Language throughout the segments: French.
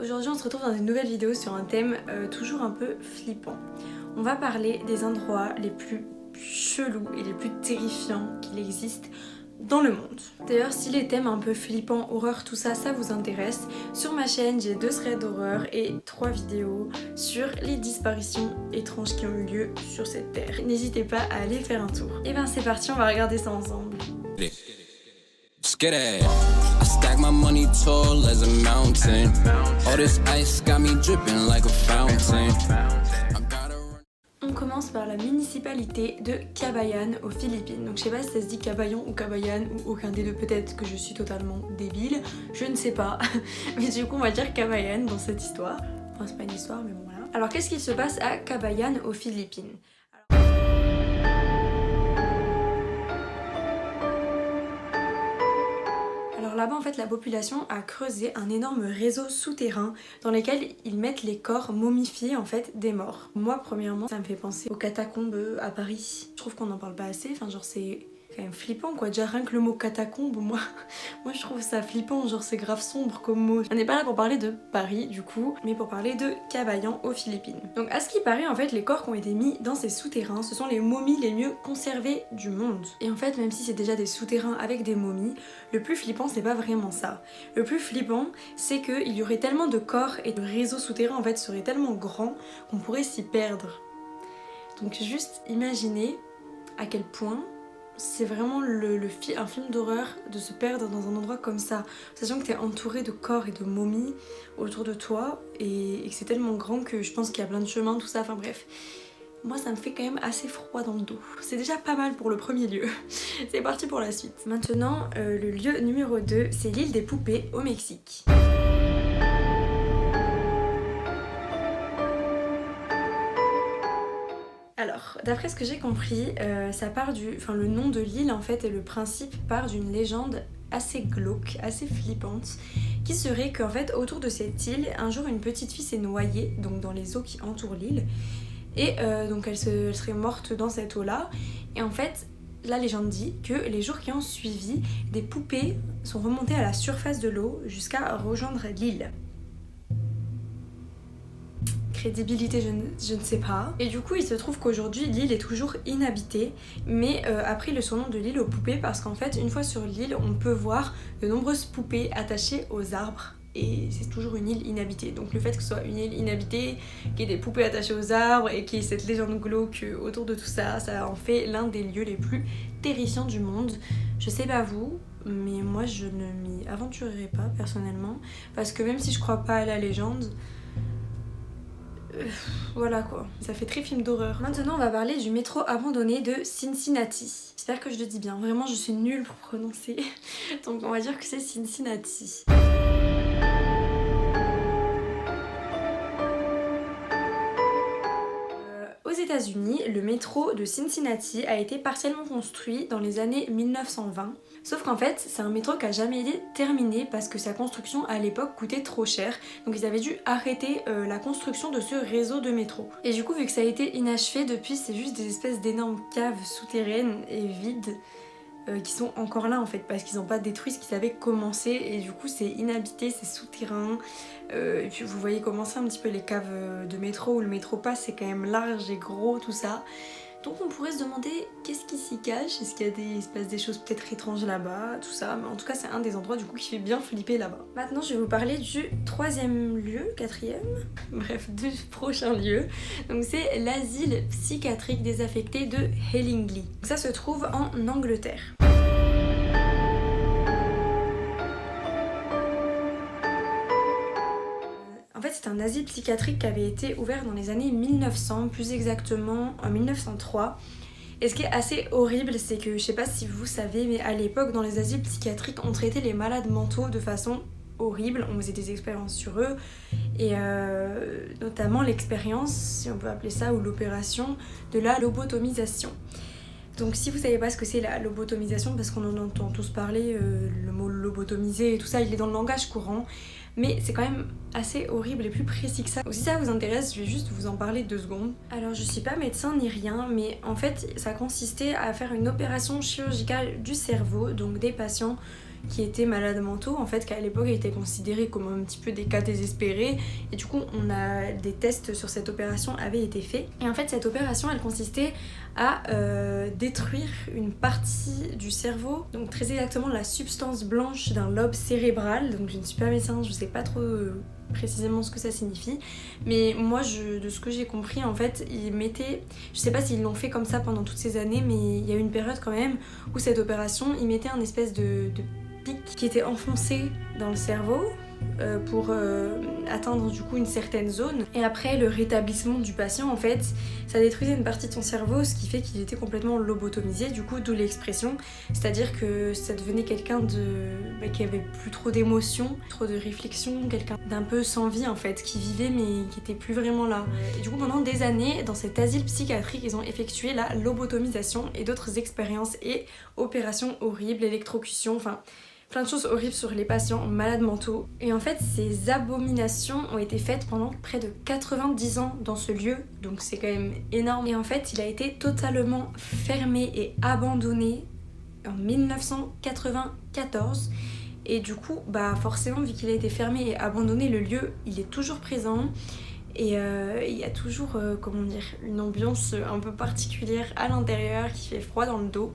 Aujourd'hui on se retrouve dans une nouvelle vidéo sur un thème toujours un peu flippant. On va parler des endroits les plus chelous et les plus terrifiants qu'il existe dans le monde. D'ailleurs si les thèmes un peu flippants, horreur, tout ça, ça vous intéresse, sur ma chaîne j'ai 2 threads d'horreur et 3 vidéos sur les disparitions étranges qui ont eu lieu sur cette terre. N'hésitez pas à aller faire un tour. Et ben c'est parti, on va regarder ça ensemble. I stack my money tall as a mountain. All this ice got me dripping like a fountain. On commence par la municipalité de Cagayan aux Philippines. Donc je sais pas si ça se dit Cabayon ou Cagayan ou aucun des deux, peut-être que je suis totalement débile, je ne sais pas. Mais du coup on va dire Cagayan dans cette histoire. Enfin c'est pas une histoire mais bon voilà. Alors qu'est-ce qu'il se passe à Cagayan aux Philippines ? Alors là-bas en fait la population a creusé un énorme réseau souterrain dans lequel ils mettent les corps momifiés en fait des morts. Moi premièrement ça me fait penser aux catacombes à Paris. Je trouve qu'on n'en parle pas assez, enfin genre c'est quand même flippant quoi, déjà rien que le mot catacombe moi je trouve ça flippant, genre c'est grave sombre comme mot. On n'est pas là pour parler de Paris du coup, mais pour parler de Cagayan aux Philippines. Donc à ce qui paraît en fait les corps qui ont été mis dans ces souterrains, ce sont les momies les mieux conservées du monde. Et en fait même si c'est déjà des souterrains avec des momies, le plus flippant c'est pas vraiment ça. Le plus flippant c'est qu'il y aurait tellement de corps et de réseaux souterrains en fait serait tellement grand qu'on pourrait s'y perdre. Donc juste imaginez à quel point c'est vraiment un film d'horreur de se perdre dans un endroit comme ça, sachant que t'es entouré de corps et de momies autour de toi et que c'est tellement grand que je pense qu'il y a plein de chemins, tout ça, enfin bref. Moi ça me fait quand même assez froid dans le dos. C'est déjà pas mal pour le premier lieu. C'est parti pour la suite. Maintenant, le lieu numéro 2, c'est l'île des Poupées au Mexique. Alors, d'après ce que j'ai compris, le nom de l'île en fait et le principe part d'une légende assez glauque, assez flippante, qui serait qu'en fait autour de cette île, un jour une petite fille s'est noyée, donc dans les eaux qui entourent l'île, et donc elle serait morte dans cette eau-là, et en fait la légende dit que les jours qui ont suivi, des poupées sont remontées à la surface de l'eau jusqu'à rejoindre l'île. Crédibilité je ne sais pas. Et du coup il se trouve qu'aujourd'hui l'île est toujours inhabitée, mais a pris le surnom de l'île aux poupées parce qu'en fait une fois sur l'île on peut voir de nombreuses poupées attachées aux arbres et c'est toujours une île inhabitée. Donc le fait que ce soit une île inhabitée, qu'il y ait des poupées attachées aux arbres et qu'il y ait cette légende glauque autour de tout ça, ça en fait l'un des lieux les plus terrifiants du monde. Je sais pas vous, mais moi je ne m'y aventurerai pas personnellement parce que même si je crois pas à la légende, voilà quoi, ça fait très film d'horreur. Maintenant on va parler du métro abandonné de Cincinnati. J'espère que je le dis bien, vraiment je suis nulle pour prononcer. Donc on va dire que c'est Cincinnati. Aux États-Unis, le métro de Cincinnati a été partiellement construit dans les années 1920. Sauf qu'en fait, c'est un métro qui a jamais été terminé parce que sa construction à l'époque coûtait trop cher. Donc ils avaient dû arrêter la construction de ce réseau de métro. Et du coup, vu que ça a été inachevé, depuis c'est juste des espèces d'énormes caves souterraines et vides qui sont encore là en fait parce qu'ils n'ont pas détruit ce qu'ils avaient commencé et du coup c'est inhabité, c'est souterrain. Et puis vous voyez commencer un petit peu les caves de métro où le métro passe, c'est quand même large et gros tout ça. Donc on pourrait se demander qu'est-ce qui s'y cache, est-ce qu'il y a il se passe des choses peut-être étranges là-bas, tout ça, mais en tout cas c'est un des endroits du coup qui fait bien flipper là-bas. Maintenant je vais vous parler du 3e lieu, 4e, bref du prochain lieu. Donc c'est l'asile psychiatrique désaffecté de Headingley. Ça se trouve en Angleterre. En fait, c'est un asile psychiatrique qui avait été ouvert dans les années 1900, plus exactement en 1903. Et ce qui est assez horrible, c'est que, je sais pas si vous savez, mais à l'époque, dans les asiles psychiatriques, on traitait les malades mentaux de façon horrible. On faisait des expériences sur eux, et notamment l'expérience, si on peut appeler ça, ou l'opération de la lobotomisation. Donc si vous savez pas ce que c'est la lobotomisation, parce qu'on en entend tous parler, le mot lobotomiser et tout ça, il est dans le langage courant, mais c'est quand même assez horrible et plus précis que ça. Donc si ça vous intéresse, je vais juste vous en parler 2 secondes. Alors je suis pas médecin ni rien, mais en fait ça consistait à faire une opération chirurgicale du cerveau, donc des patients qui étaient malades mentaux, en fait, qu'à l'époque étaient considérés comme un petit peu des cas désespérés. Et du coup, des tests sur cette opération avaient été faits. Et en fait, cette opération, elle consistait à détruire une partie du cerveau, donc très exactement la substance blanche d'un lobe cérébral. Donc je ne suis pas médecin, je sais pas trop précisément ce que ça signifie, mais moi de ce que j'ai compris, en fait ils mettaient, je sais pas s'ils l'ont fait comme ça pendant toutes ces années, mais il y a eu une période quand même où cette opération, ils mettaient un espèce de pic qui était enfoncé dans le cerveau pour atteindre du coup une certaine zone, et après le rétablissement du patient, en fait ça détruisait une partie de son cerveau, ce qui fait qu'il était complètement lobotomisé, du coup d'où l'expression, c'est à dire que ça devenait quelqu'un qui avait plus trop d'émotions, trop de réflexion, quelqu'un d'un peu sans vie en fait, qui vivait mais qui était plus vraiment là. Et du coup pendant des années dans cet asile psychiatrique ils ont effectué la lobotomisation et d'autres expériences et opérations horribles, électrocution, enfin plein de choses horribles sur les patients malades mentaux. Et en fait, ces abominations ont été faites pendant près de 90 ans dans ce lieu, donc c'est quand même énorme. Et en fait, il a été totalement fermé et abandonné en 1994. Et du coup, forcément, vu qu'il a été fermé et abandonné, le lieu, il est toujours présent. Et il y a toujours, une ambiance un peu particulière à l'intérieur qui fait froid dans le dos.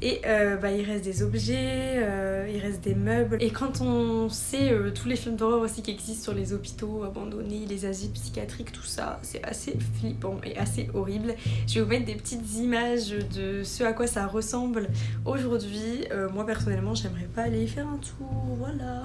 Et il reste des objets, il reste des meubles. Et quand on sait tous les films d'horreur aussi qui existent sur les hôpitaux abandonnés, les asiles psychiatriques, tout ça, c'est assez flippant et assez horrible. Je vais vous mettre des petites images de ce à quoi ça ressemble aujourd'hui. Moi personnellement, j'aimerais pas aller y faire un tour, voilà.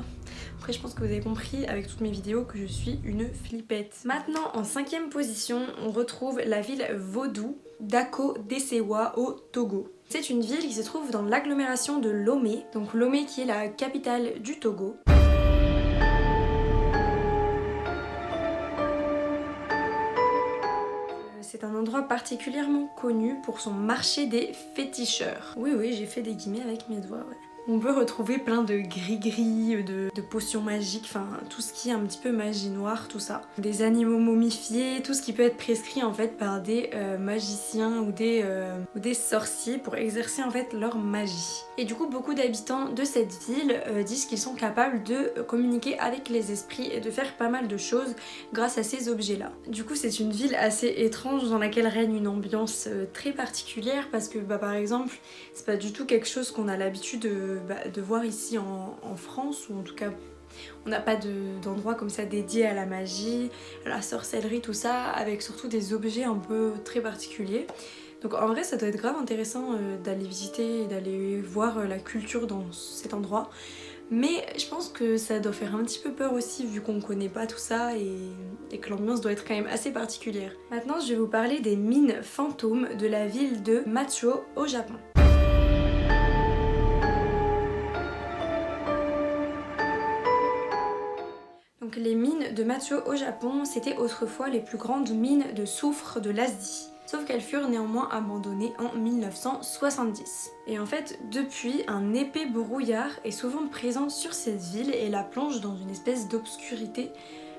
Après, je pense que vous avez compris avec toutes mes vidéos que je suis une flippette. Maintenant, en 5e position, on retrouve la ville vaudou d'Ako Desewa au Togo. C'est une ville qui se trouve dans l'agglomération de Lomé, donc Lomé qui est la capitale du Togo. C'est un endroit particulièrement connu pour son marché des féticheurs. Oui, j'ai fait des guillemets avec mes doigts, ouais. On peut retrouver plein de gris-gris, de potions magiques, enfin tout ce qui est un petit peu magie noire, tout ça. Des animaux momifiés, tout ce qui peut être prescrit en fait par des magiciens ou des sorciers pour exercer en fait leur magie. Et du coup beaucoup d'habitants de cette ville disent qu'ils sont capables de communiquer avec les esprits et de faire pas mal de choses grâce à ces objets-là. Du coup c'est une ville assez étrange dans laquelle règne une ambiance très particulière parce que par exemple c'est pas du tout quelque chose qu'on a l'habitude de voir ici en France, ou en tout cas on n'a pas d'endroit comme ça dédié à la magie, à la sorcellerie, tout ça, avec surtout des objets un peu très particuliers. Donc en vrai ça doit être grave intéressant d'aller visiter et d'aller voir la culture dans cet endroit. Mais je pense que ça doit faire un petit peu peur aussi vu qu'on connaît pas tout ça et que l'ambiance doit être quand même assez particulière. Maintenant je vais vous parler des mines fantômes de la ville de Machuo au Japon. Donc les mines de Machuo au Japon, c'était autrefois les plus grandes mines de soufre de l'Asie. Sauf qu'elles furent néanmoins abandonnées en 1970. Et en fait, depuis, un épais brouillard est souvent présent sur cette ville et la plonge dans une espèce d'obscurité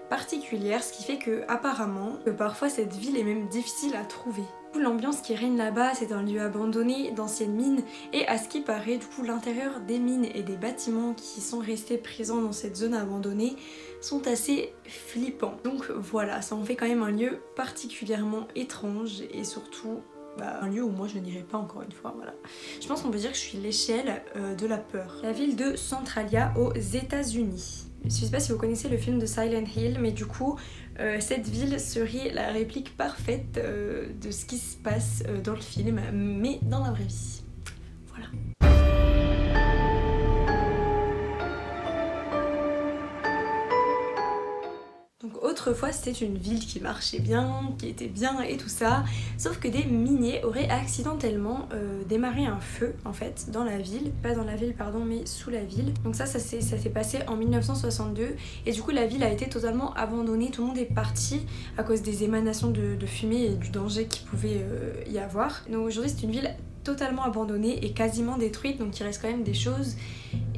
particulière, ce qui fait que apparemment, parfois cette ville est même difficile à trouver. L'ambiance qui règne là-bas, c'est un lieu abandonné d'anciennes mines, et à ce qui paraît, du coup l'intérieur des mines et des bâtiments qui sont restés présents dans cette zone abandonnée sont assez flippants. Donc voilà, ça en fait quand même un lieu particulièrement étrange et surtout un lieu où moi je n'irai pas encore une fois, voilà. Je pense qu'on peut dire que je suis l'échelle de la peur. La ville de Centralia aux États-Unis. Je sais pas si vous connaissez le film de Silent Hill, mais du coup cette ville serait la réplique parfaite de ce qui se passe dans le film, mais dans la vraie vie. Voilà. Donc autrefois c'était une ville qui marchait bien, qui était bien et tout ça, sauf que des miniers auraient accidentellement démarré un feu en fait dans la ville, pas dans la ville pardon mais sous la ville. Donc ça s'est passé en 1962 et du coup la ville a été totalement abandonnée, tout le monde est parti à cause des émanations de fumée et du danger qu'il pouvait y avoir. Donc aujourd'hui c'est une ville totalement abandonnée et quasiment détruite, donc il reste quand même des choses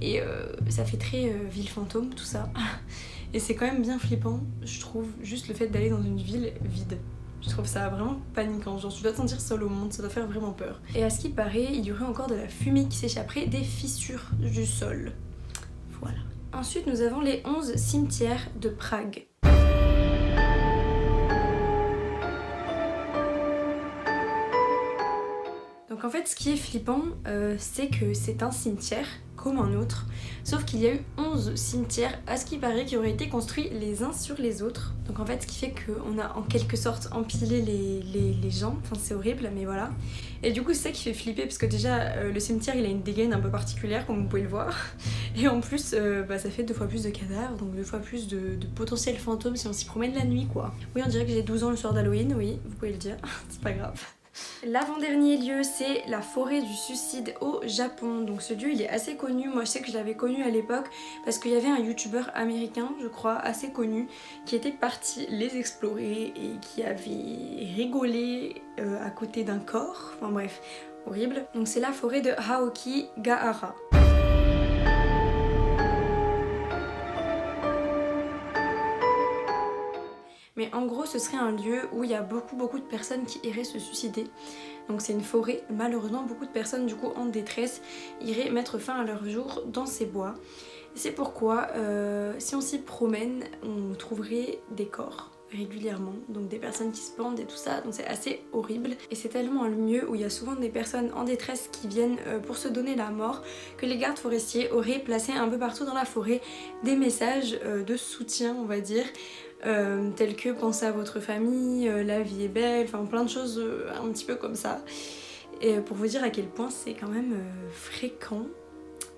et ça fait très ville fantôme tout ça. Et c'est quand même bien flippant, je trouve, juste le fait d'aller dans une ville vide. Je trouve ça vraiment paniquant, genre tu dois te sentir seul au monde, ça doit faire vraiment peur. Et à ce qui paraît, il y aurait encore de la fumée qui s'échapperait des fissures du sol. Voilà. Ensuite, nous avons les 11 cimetières de Prague. Donc en fait, ce qui est flippant, c'est que c'est un cimetière comme un autre, sauf qu'il y a eu 11 cimetières à ce qui paraît qui auraient été construits les uns sur les autres. Donc en fait, ce qui fait qu'on a en quelque sorte empilé les gens, enfin c'est horrible, mais voilà. Et du coup, c'est ça qui fait flipper, parce que déjà, le cimetière, il a une dégaine un peu particulière, comme vous pouvez le voir. Et en plus, ça fait 2 fois plus de cadavres, donc 2 fois plus de potentiels fantômes si on s'y promène la nuit, quoi. Oui, on dirait que j'ai 12 ans le soir d'Halloween, oui, vous pouvez le dire, c'est pas grave. L'avant-dernier lieu, c'est la forêt du suicide au Japon. Donc ce lieu, il est assez connu. Moi, je sais que je l'avais connu à l'époque parce qu'il y avait un youtubeur américain, je crois, assez connu, qui était parti les explorer et qui avait rigolé à côté d'un corps. Enfin bref, horrible. Donc c'est la forêt de Aokigahara. Mais en gros, ce serait un lieu où il y a beaucoup de personnes qui iraient se suicider. Donc c'est une forêt, malheureusement beaucoup de personnes du coup en détresse iraient mettre fin à leur jour dans ces bois. C'est pourquoi si on s'y promène, on trouverait des corps régulièrement, donc des personnes qui se pendent et tout ça, donc c'est assez horrible. Et c'est tellement un lieu où il y a souvent des personnes en détresse qui viennent pour se donner la mort que les gardes forestiers auraient placé un peu partout dans la forêt des messages de soutien, on va dire, tels que pensez à votre famille, la vie est belle, enfin plein de choses un petit peu comme ça. Et pour vous dire à quel point c'est quand même fréquent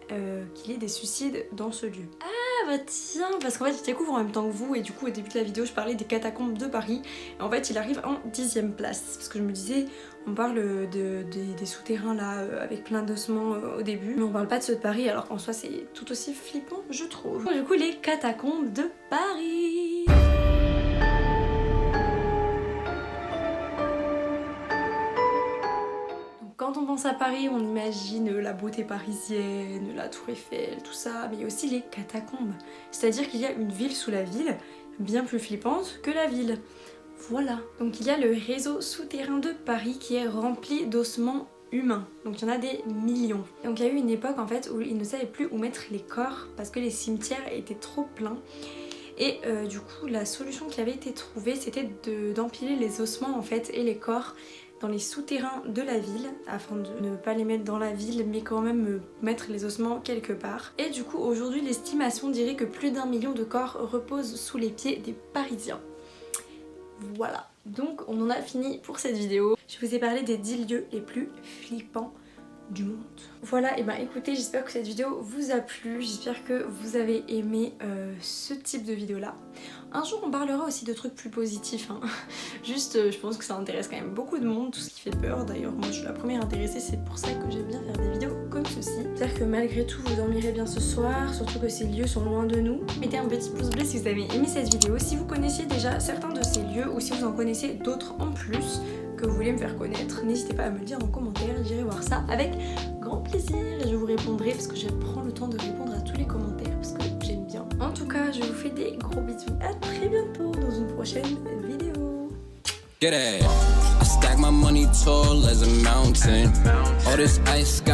qu'il y ait des suicides dans ce lieu. Ah bah tiens, parce qu'en fait je découvre en même temps que vous et du coup au début de la vidéo je parlais des catacombes de Paris et en fait il arrive en 10e place parce que je me disais on parle des souterrains là avec plein d'ossements au début mais on parle pas de ceux de Paris alors qu'en soi c'est tout aussi flippant je trouve. Du coup les catacombes de Paris. Quand on pense à Paris, on imagine la beauté parisienne, la tour Eiffel, tout ça, mais il y a aussi les catacombes. C'est-à-dire qu'il y a une ville sous la ville, bien plus flippante que la ville. Voilà. Donc il y a le réseau souterrain de Paris qui est rempli d'ossements humains. Donc il y en a des millions. Donc il y a eu une époque en fait où ils ne savaient plus où mettre les corps parce que les cimetières étaient trop pleins. Et du coup la solution qui avait été trouvée c'était d'empiler les ossements en fait et les corps dans les souterrains de la ville afin de ne pas les mettre dans la ville mais quand même mettre les ossements quelque part. Et du coup aujourd'hui l'estimation dirait que plus d'1 million de corps reposent sous les pieds des Parisiens. Voilà, donc on en a fini pour cette vidéo. Je vous ai parlé des 10 lieux les plus flippants du monde. Voilà, et ben écoutez, j'espère que cette vidéo vous a plu, j'espère que vous avez aimé ce type de vidéo là. Un jour on parlera aussi de trucs plus positifs, hein. Juste je pense que ça intéresse quand même beaucoup de monde, tout ce qui fait peur. D'ailleurs moi je suis la première intéressée, c'est pour ça que j'aime bien faire des vidéos comme ceci. J'espère que malgré tout vous dormirez bien ce soir, surtout que ces lieux sont loin de nous. Mettez un petit pouce bleu si vous avez aimé cette vidéo, si vous connaissiez déjà certains de ces lieux ou si vous en connaissez d'autres en plus que vous voulez me faire connaître, n'hésitez pas à me le dire en commentaire, j'irai voir ça avec grand plaisir et je vous répondrai parce que je prends le temps de répondre à tous les commentaires parce que j'aime bien. En tout cas, je vous fais des gros bisous, à très bientôt dans une prochaine vidéo. Get it. I stack my money tall as a mountain. All this ice got